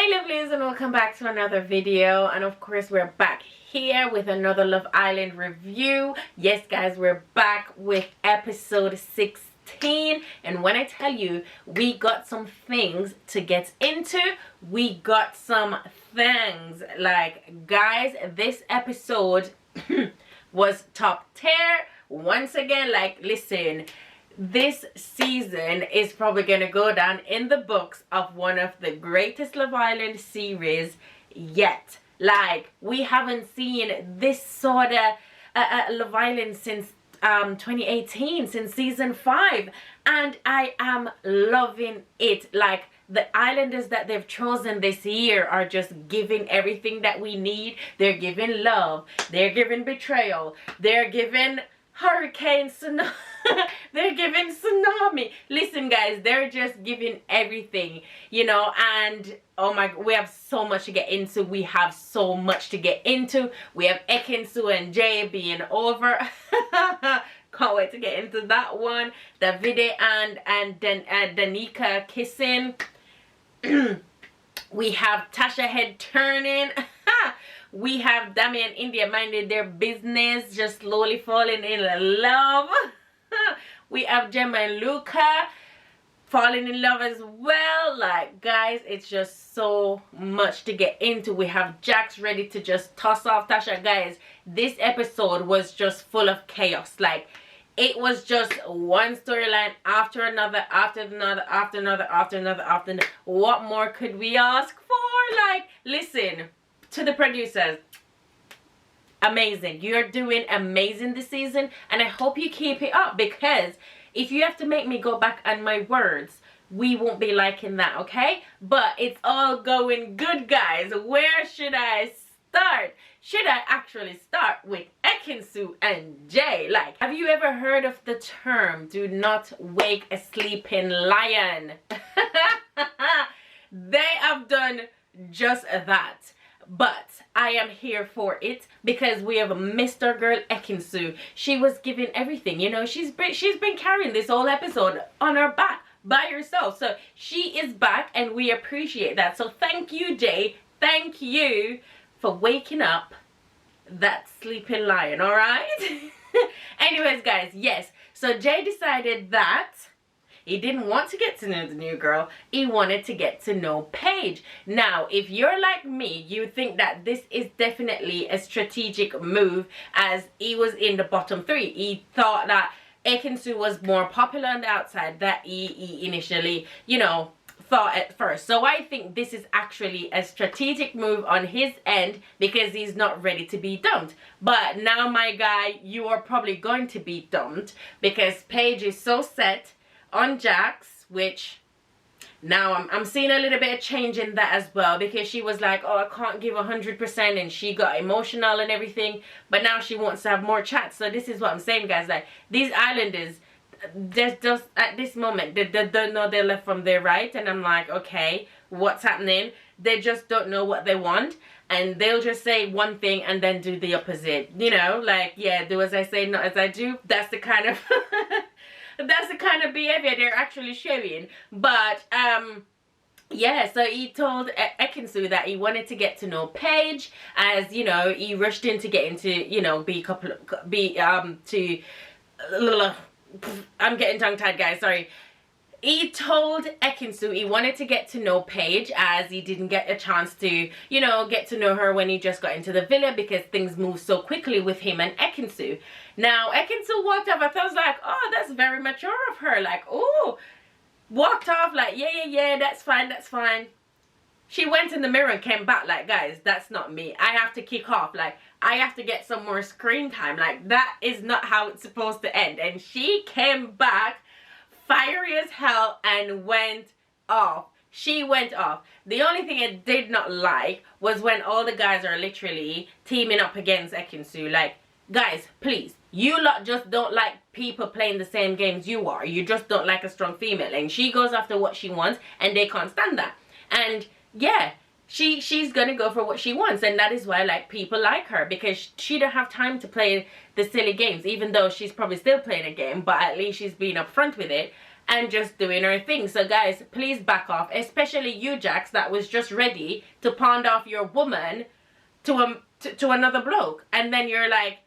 Hey lovelies, and welcome back to another video. And of course we're back here with another Love Island review. Yes guys, we're back with episode 16, and when I tell you we got some things to get into, we got some things. Like guys, this episode was top tier once again. Like listen, this season is probably going to go down in the books of one of the greatest Love Island series yet. Like, we haven't seen this sort of Love Island since 2018, since season 5. And I am loving it. Like, the islanders that they've chosen this year are just giving everything that we need. They're giving love. They're giving betrayal. They're giving hurricane, tsunami. They're giving tsunami. Listen guys, they're just giving everything, you know. And oh my, we have so much to get into. We have so much to get into. We have Ekin-Su and Jay being over. Can't wait to get into that one. Davide and Danica kissing. We have Tasha head turning. We have Dami and India minding their business, just slowly falling in love. We have Gemma and Luca falling in love as well. Like guys, it's just so much to get into. We have Jax ready to just toss off Tasha. Guys, this episode was just full of chaos. Like, it was just one storyline after another, after another, after another, after another, after another. What more could we ask for? Like, listen, to the producers, amazing. You're doing amazing this season, and I hope you keep it up, because if you have to make me go back on my words, we won't be liking that, okay? But it's all going good, guys. Where should I start? Should I actually start with Ekin-Su and Jay? Like, have you ever heard of the term do not wake a sleeping lion? They have done just that. But I am here for it, because we have missed our girl Ekin-Su. She was giving everything, you know. She's been carrying this whole episode on her back by herself. So she is back, and we appreciate that. So thank you, Jay. Thank you for waking up that sleeping lion, all right? Anyways, guys, yes. So Jay decided that he didn't want to get to know the new girl. He wanted to get to know Paige. Now, if you're like me, you think that this is definitely a strategic move, as he was in the bottom 3. He thought that Ekin-Su was more popular on the outside that he initially, you know, thought at first. So I think this is actually a strategic move on his end, because he's not ready to be dumped. But now, my guy, you are probably going to be dumped, because Paige is so set on Jax, which now I'm seeing a little bit of change in that as well, because she was like, oh, I can't give 100%, and she got emotional and everything, but now she wants to have more chats. So this is what I'm saying, guys. Like, these islanders, just at this moment, they don't know their left from their right, and I'm like, okay, what's happening? They just don't know what they want, and they'll just say one thing and then do the opposite, you know. Like, yeah, do as I say, not as I do. That's the kind of that's the kind of behavior they're actually showing. But yeah, so he told Ekin-Su that he wanted to get to know Paige, as you know, he rushed in to get into, you know, I'm getting tongue tied, guys, sorry. He told Ekin-Su he wanted to get to know Paige, as he didn't get a chance to, you know, get to know her when he just got into the villa, because things moved so quickly with him and Ekin-Su. Now, Ekin-Su walked off. I thought, like, oh, that's very mature of her. Like, oh, walked off like, yeah, that's fine, that's fine. She went in the mirror and came back like, guys, that's not me. I have to kick off. Like, I have to get some more screen time. Like, that is not how it's supposed to end. And she came back fiery as hell and went off. She went off. The only thing I did not like was when all the guys are literally teaming up against Ekin-Su. Like, guys, please, you lot just don't like people playing the same games you are. You just don't like a strong female, and she goes after what she wants, and they can't stand that. And yeah, she's gonna go for what she wants, and that is why, like, people like her, because she don't have time to play the silly games, even though she's probably still playing a game, but at least she's being upfront with it. and just doing her thing. So guys, please back off, especially you, Jax, that was just ready to pawn off your woman to another bloke, and then you're like,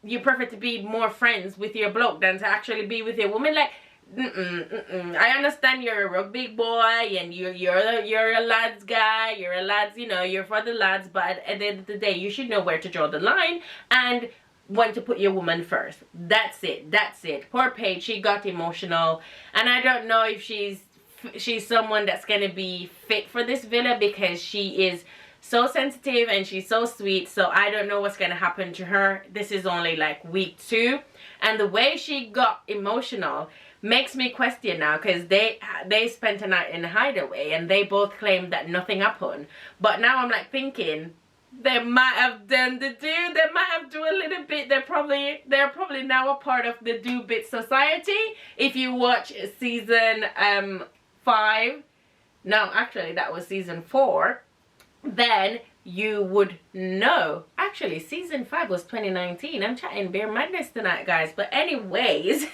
you prefer to be more friends with your bloke than to actually be with your woman. Like, I understand you're a rugby boy and you're a lads guy, you're a lads, you know, you're for the lads, but at the end of the day, you should know where to draw the line and when to put your woman first. That's it. Poor Paige, she got emotional, and I don't know if she's someone that's gonna be fit for this villa, because she is so sensitive and she's so sweet. So I don't know what's gonna happen to her. This is only like week 2, and the way she got emotional makes me question now, because they spent a night in a hideaway and they both claimed that nothing happened. But now I'm like thinking, they might have done the do. They might have done a little bit. They're probably now a part of the Do Bit Society. If you watch season 5, no, actually that was season 4, then you would know. Actually, season 5 was 2019. I'm chatting beer madness tonight, guys. But anyways,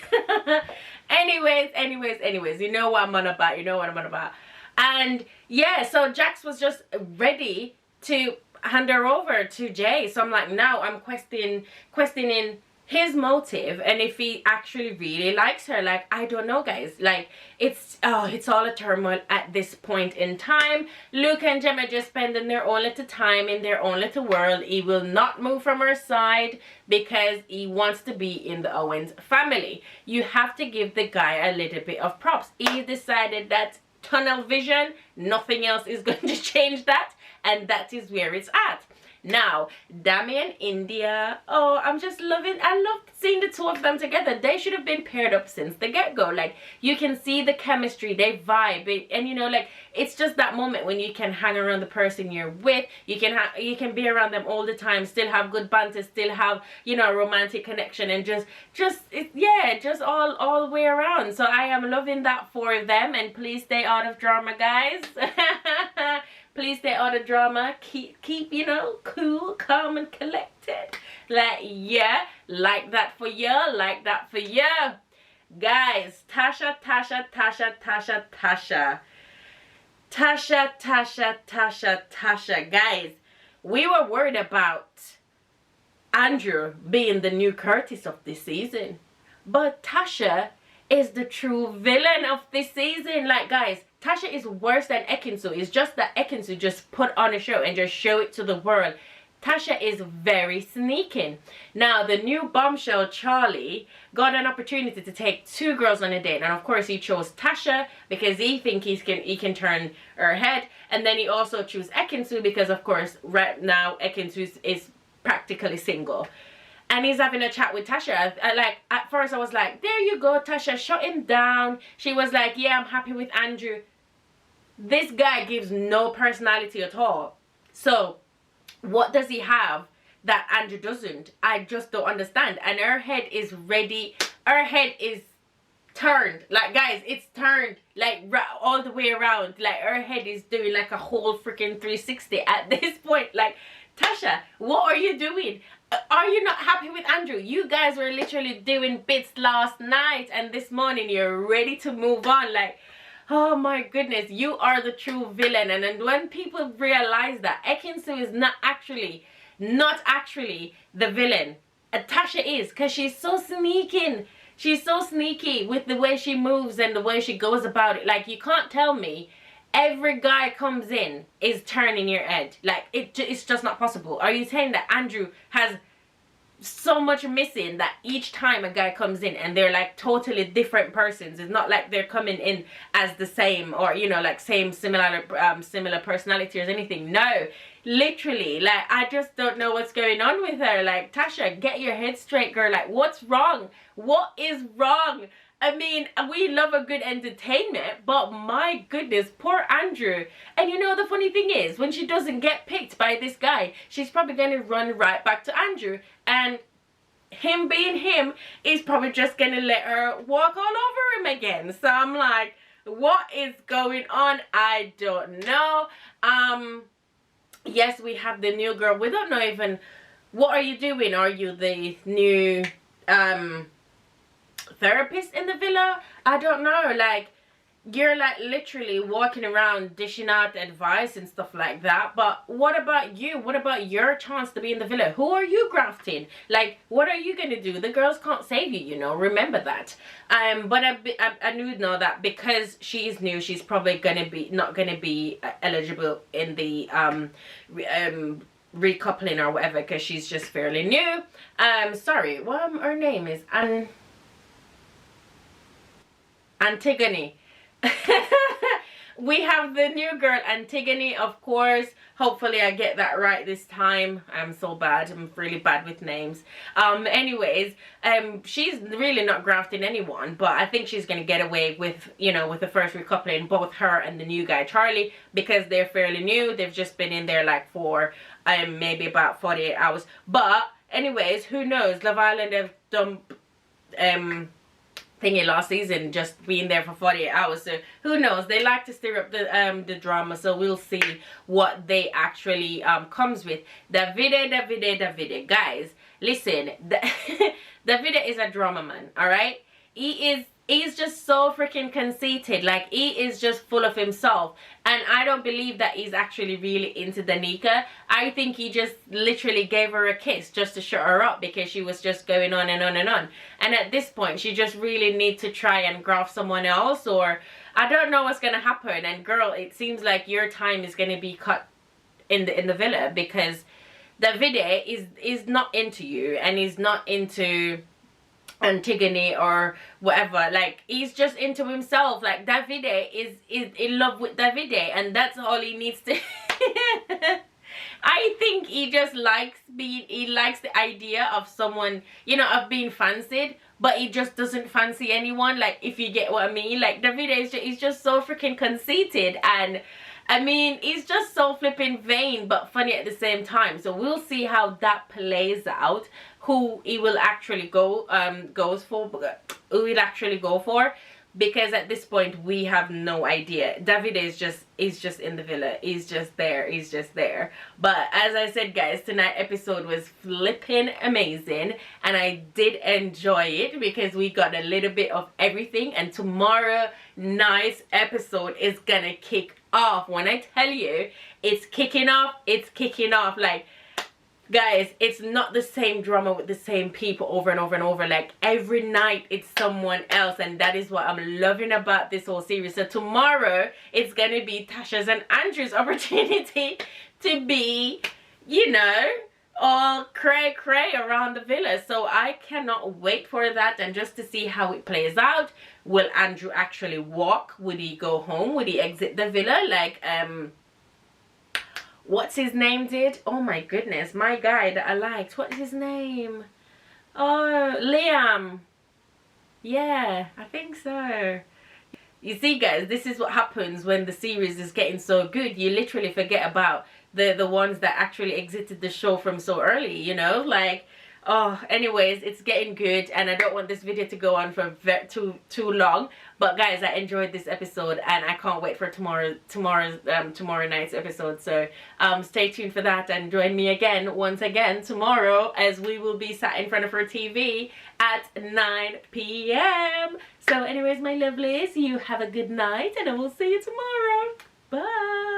anyways, you know what I'm on about. And yeah, so Jax was just ready to hand her over to Jay. So I'm like, now I'm questioning his motive and if he actually really likes her. Like, I don't know, guys. Like, it's all a turmoil at this point in time. Luke and Gemma just spending their own little time in their own little world. He will not move from her side because he wants to be in the Owens family. You have to give the guy a little bit of props. He decided that tunnel vision, nothing else is going to change that, and that is where it's at. Now, Dami and India, oh, I love seeing the two of them together. They should have been paired up since the get-go. Like, you can see the chemistry, they vibe, and you know, like, it's just that moment when you can hang around the person you're with. You can be around them all the time, still have good banter, still have, you know, a romantic connection, and just all the way around. So I am loving that for them, and please stay out of drama, guys. Please stay out of drama. Keep, you know, cool, calm, and collected. Like, yeah, like that for you, guys. Tasha. Guys, we were worried about Andrew being the new Curtis of this season, but Tasha is the true villain of this season. Like, guys, Tasha is worse than Ekin-Su. It's just that Ekin-Su just put on a show and just show it to the world. Tasha is very sneaking. Now, the new bombshell, Charlie, got an opportunity to take 2 girls on a date. And of course, he chose Tasha because he thinks he can turn her head. And then he also chose Ekin-Su because, of course, right now, Ekin-Su is practically single. And he's having a chat with Tasha. At first I was like, there you go, Tasha, shut him down. She was like, yeah, I'm happy with Andrew. This guy gives no personality at all. So what does he have that Andrew doesn't? I just don't understand. And her head is ready. Her head is turned. Like, guys, it's turned like all the way around. Like, her head is doing like a whole freaking 360 at this point. Like, Tasha, what are you doing? Are you not happy with Andrew? You guys were literally doing bits last night, and this morning you're ready to move on. Like, oh my goodness, you are the true villain. And then when people realize that Ekin-Su is not actually the villain, Tasha is, because she's so sneaking. She's so sneaky with the way she moves and the way she goes about it. Like, you can't tell me every guy comes in is turning your head. Like, it's just not possible. Are you saying that Andrew has so much missing that each time a guy comes in and they're like totally different persons? It's not like they're coming in as the same, or, you know, like similar personality or anything. No, literally, like, I just don't know what's going on with her. Like, Tasha, get your head straight, girl. Like, what's wrong? What is wrong? I mean, we love a good entertainment, but my goodness, poor Andrew. And you know, the funny thing is, when she doesn't get picked by this guy, she's probably going to run right back to Andrew. And him being him is probably just going to let her walk all over him again. So I'm like, what is going on? I don't know. Yes, we have the new girl. We don't know even, what are you doing? Are you the new, therapist in the villa. I don't know, like, you're like literally walking around dishing out advice and stuff like that, but what about you? What about your chance to be in the villa? Who are you grafting? Like, what are you gonna do? The girls can't save you, you know, remember that. But I do know that because she's new, she's probably not gonna be eligible in the recoupling or whatever, because she's just fairly new. Sorry, what her name is Antigone. We have the new girl Antigone, of course. Hopefully I get that right this time. I'm so bad. I'm really bad with names. Anyways, she's really not grafting anyone, but I think she's gonna get away with, you know, with the first recoupling, both her and the new guy Charlie, because they're fairly new. They've just been in there like for maybe about 48 hours. But anyways, who knows? Love Island have done thingy last season, just being there for 48 hours, so who knows? They like to stir up the drama, so we'll see what they actually comes with. Davide, guys, listen, Davide is a drama man, all right? He's just so freaking conceited. Like, he is just full of himself, and I don't believe that he's actually really into Danica. I think he just literally gave her a kiss just to shut her up, because she was just going on and on and on, and at this point she just really needs to try and graft someone else, or I don't know what's gonna happen. And girl, it seems like your time is gonna be cut in the villa, because Davide is not into you, and he's not into Antigone or whatever. Like, he's just into himself. Like, Davide is in love with Davide, and that's all he needs to I think he just likes the idea of someone, you know, of being fancied, but he just doesn't fancy anyone, like, if you get what I mean. Like, Davide he's just so freaking conceited, and I mean, he's just so flipping vain but funny at the same time. So we'll see how that plays out, who he will actually go for, because at this point we have no idea. Davide is just in the villa. He's just there. But as I said, guys, tonight's episode was flipping amazing, and I did enjoy it because we got a little bit of everything. And tomorrow night's episode is gonna kick off. When I tell you it's kicking off, it's kicking off. Like, guys, it's not the same drama with the same people over and over and over. Like, every night it's someone else, and that is what I'm loving about this whole series. So tomorrow it's gonna be Tasha's and Andrew's opportunity to be, you know, all cray around the villa. So I cannot wait for that, and just to see how it plays out. Will Andrew actually walk? Would he go home? Would he exit the villa like what's his name did? Oh my goodness, my guy that I liked, what's his name? Oh, Liam. Yeah, I think so. You see, guys, this is what happens when the series is getting so good. You literally forget about the ones that actually exited the show from so early, you know? Like, oh, anyways, it's getting good, and I don't want this video to go on for too long. But guys, I enjoyed this episode, and I can't wait for tomorrow night's episode. So stay tuned for that, and join me again once again tomorrow, as we will be sat in front of our TV at 9 p.m. So anyways, my lovelies, you have a good night, and I will see you tomorrow. Bye.